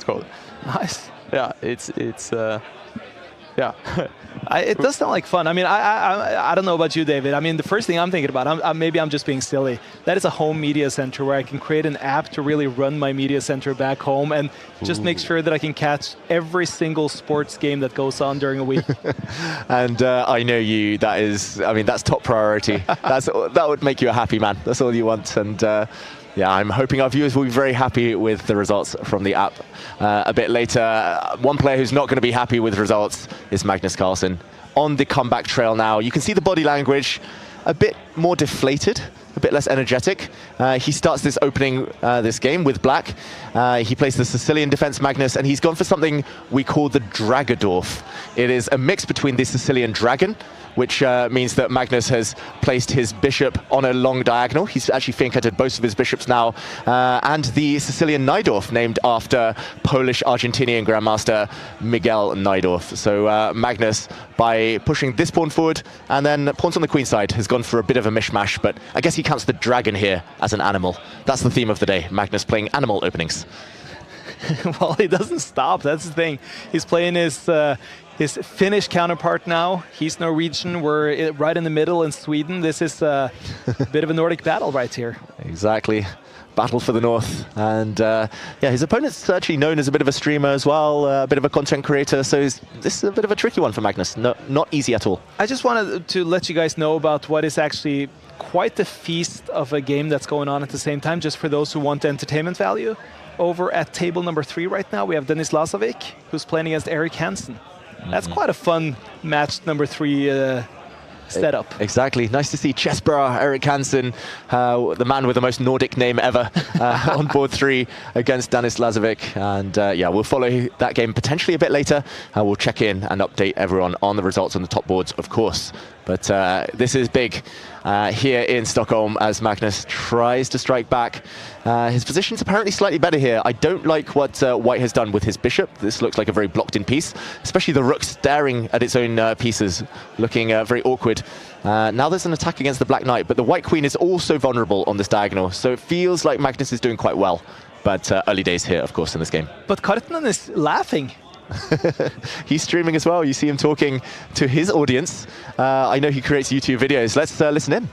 code. Nice. Yeah, it's yeah. It does sound like fun. I mean, I don't know about you, David. I mean, the first thing I'm thinking about, maybe I'm just being silly, that is a home media center where I can create an app to really run my media center back home and just make sure that I can catch every single sports game that goes on during a week. And I know you, that's top priority. That would make you a happy man. That's all you want. And yeah, I'm hoping our viewers will be very happy with the results from the app. A bit later, one player who's not going to be happy with results is Magnus Carlsen. On the comeback trail now, you can see the body language a bit more deflated, a bit less energetic. He starts this opening, this game with black. He plays the Sicilian defense Magnus, and he's gone for something we call the Dragadorf. It is a mix between the Sicilian dragon, which means that Magnus has placed his bishop on a long diagonal. He's actually fianchetted both of his bishops now. And the Sicilian Najdorf, named after Polish-Argentinian Grandmaster Miguel Najdorf. So Magnus, by pushing this pawn forward, and then pawns on the queen side, has gone for a bit of a mishmash, but I guess he counts the dragon here as an animal. That's the theme of the day, Magnus playing animal openings. Well, he doesn't stop, that's the thing. He's playing his Finnish counterpart now. He's Norwegian. We're right in the middle in Sweden. This is a bit of a Nordic battle right here. Exactly. Battle for the North. And yeah, his opponent's actually known as a bit of a streamer as well, a bit of a content creator. So this is a bit of a tricky one for Magnus. Not easy at all. I just wanted to let you guys know about what is actually quite the feast of a game that's going on at the same time, just for those who want entertainment value. Over at table number 3 right now, we have Denis Lazovic, who's playing against Erik Hansen. That's quite a fun match number 3 setup. Exactly. Nice to see Chessbra, Erik Hansen, the man with the most Nordic name ever, on board 3 against Denis Lazovic. And yeah, we'll follow that game potentially a bit later. We'll check in and update everyone on the results on the top boards, of course. But this is big here in Stockholm as Magnus tries to strike back. His position's apparently slightly better here. I don't like what White has done with his bishop. This looks like a very blocked-in piece, especially the rook staring at its own pieces, looking very awkward. Now there's an attack against the Black Knight, but the White Queen is also vulnerable on this diagonal, so it feels like Magnus is doing quite well. But early days here, of course, in this game. But Karttunen is laughing. He's streaming as well. You see him talking to his audience. I know he creates YouTube videos. Let's listen in.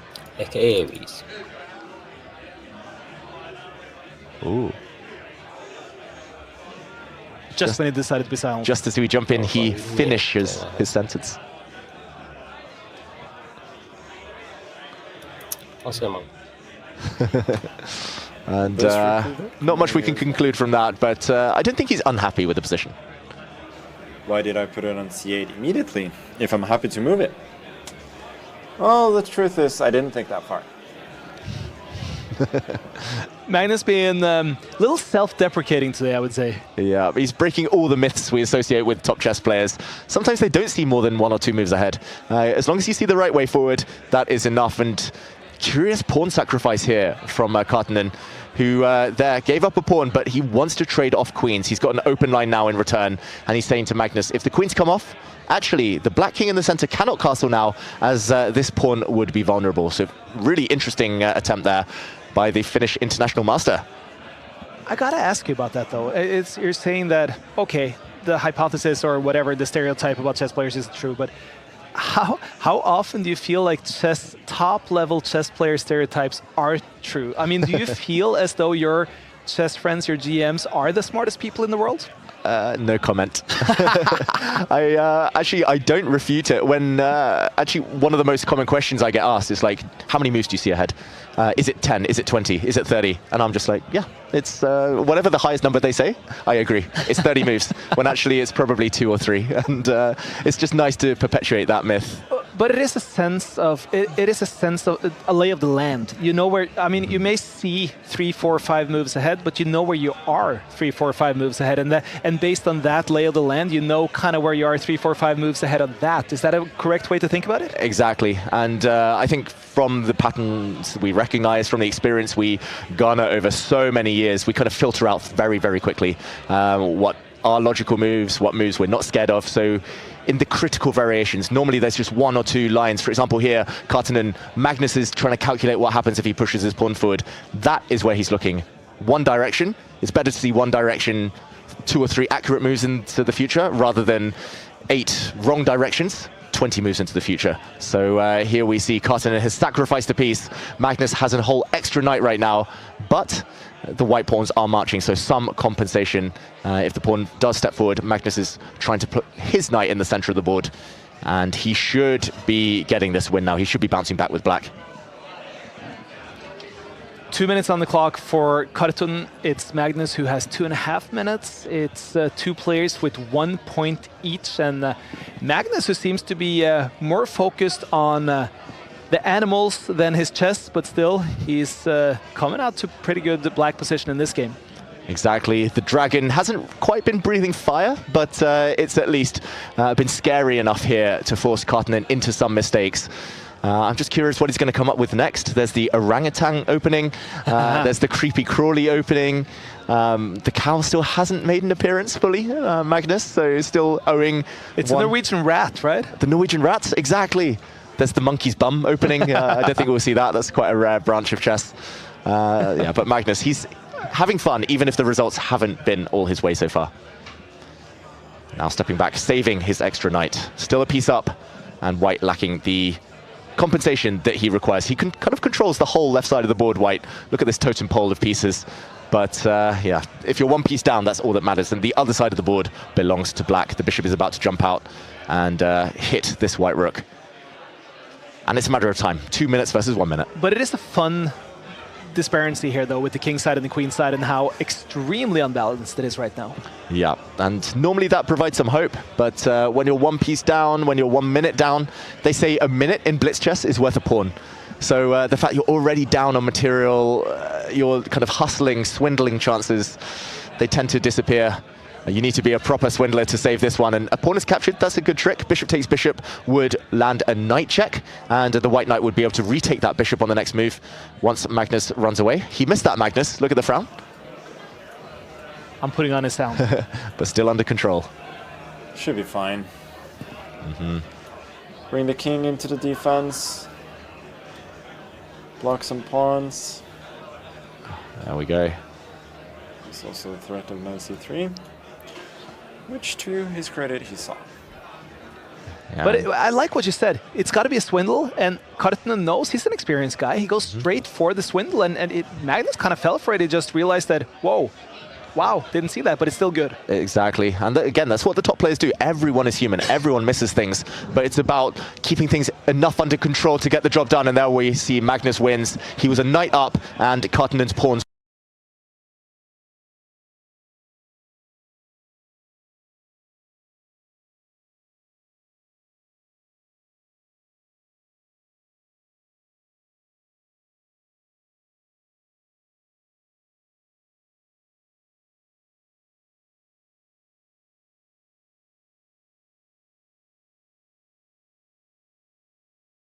Ooh. Just when he decided to be silent. Just as we jump in, he finishes his sentence. And not much we can conclude from that, but I don't think he's unhappy with the position. Why did I put it on c8 immediately, if I'm happy to move it? Well, the truth is, I didn't think that far. Magnus being a little self-deprecating today, I would say. Yeah, he's breaking all the myths we associate with top chess players. Sometimes they don't see more than 1 or 2 moves ahead. As long as you see the right way forward, that is enough. And curious pawn sacrifice here from Karttunen, who there gave up a pawn, but he wants to trade off queens. He's got an open line now in return, and he's saying to Magnus, if the queens come off, actually, the black king in the center cannot castle now, as this pawn would be vulnerable. So really interesting attempt there by the Finnish international master. I gotta ask you about that, though. You're saying that, okay, the hypothesis or whatever, the stereotype about chess players is true, but how often do you feel like top-level chess player stereotypes are true? I mean, do you feel as though your chess friends, your GMs, are the smartest people in the world? No comment. I don't refute it. When actually one of the most common questions I get asked is like, how many moves do you see ahead? Is it 10? Is it 20? Is it 30? And I'm just like, yeah, it's whatever the highest number they say, I agree. It's 30 moves, when actually it's probably 2 or 3. And it's just nice to perpetuate that myth. But it is a sense of a lay of the land. You know where, I mean, you may see 3, 4, 5 moves ahead, but you know where you are 3, 4, 5 moves ahead, and based on that lay of the land, you know kind of where you are 3, 4, 5 moves ahead of that. Is that a correct way to think about it? Exactly, and I think from the patterns we recognize, from the experience we garner over so many years, we kind of filter out very, very quickly what are logical moves, what moves we're not scared of. So in the critical variations, normally there's just 1 or 2 lines. For example, here, Karttunen, Magnus is trying to calculate what happens if he pushes his pawn forward. That is where he's looking. One direction. It's better to see one direction 2 or 3 accurate moves into the future, rather than 8 wrong directions, 20 moves into the future. So here we see Karttunen has sacrificed a piece. Magnus has a whole extra knight right now, but the white pawns are marching, so some compensation. If the pawn does step forward, Magnus is trying to put his knight in the center of the board, and he should be getting this win now. He should be bouncing back with black. 2 minutes on the clock for Karttunen. It's Magnus who has 2.5 minutes. It's 2 players with 1 point each, and Magnus, who seems to be more focused on the animals than his chess, but still he's coming out to pretty good black position in this game. Exactly. The dragon hasn't quite been breathing fire, but it's at least been scary enough here to force Karttunen into some mistakes. I'm just curious what he's going to come up with next. There's the orangutan opening, there's the creepy crawly opening. The cow still hasn't made an appearance fully, Magnus, so he's still owing. It's a Norwegian rat, right? The Norwegian rat, exactly. There's the monkey's bum opening. I don't think we'll see that. That's quite a rare branch of chess. Yeah, but Magnus, he's having fun, even if the results haven't been all his way so far. Now stepping back, saving his extra knight. Still a piece up, and white lacking the compensation that he requires. He kind of controls the whole left side of the board, white. Look at this totem pole of pieces. But yeah, if you're 1 piece down, that's all that matters. And the other side of the board belongs to black. The bishop is about to jump out and hit this white rook. And it's a matter of time. 2 minutes versus 1 minute. But it is a fun disparity here, though, with the king side and the queen side, and how extremely unbalanced it is right now. Yeah, and normally that provides some hope, but when you're 1 piece down, when you're 1 minute down, they say a minute in blitz chess is worth a pawn. So the fact you're already down on material, your kind of hustling, swindling chances, they tend to disappear. You need to be a proper swindler to save this one, and a pawn is captured. That's a good trick. Bishop takes bishop would land a knight check, and the white knight would be able to retake that bishop on the next move once Magnus runs away. He missed that, Magnus. Look at the frown. I'm putting on his sound. But still under control. Should be fine. Bring the king into the defense. Block some pawns. There we go. There's also the threat of knight c3. Which, to his credit, he saw. Yeah. But I like what you said. It's got to be a swindle, and Karttunen knows he's an experienced guy. He goes straight for the swindle, and Magnus kind of fell for it. He just realized that, whoa, wow, didn't see that, but it's still good. Exactly. And again, that's what the top players do. Everyone is human. Everyone misses things. But it's about keeping things enough under control to get the job done. And there we see Magnus wins. He was a knight up, and Karttunen's pawns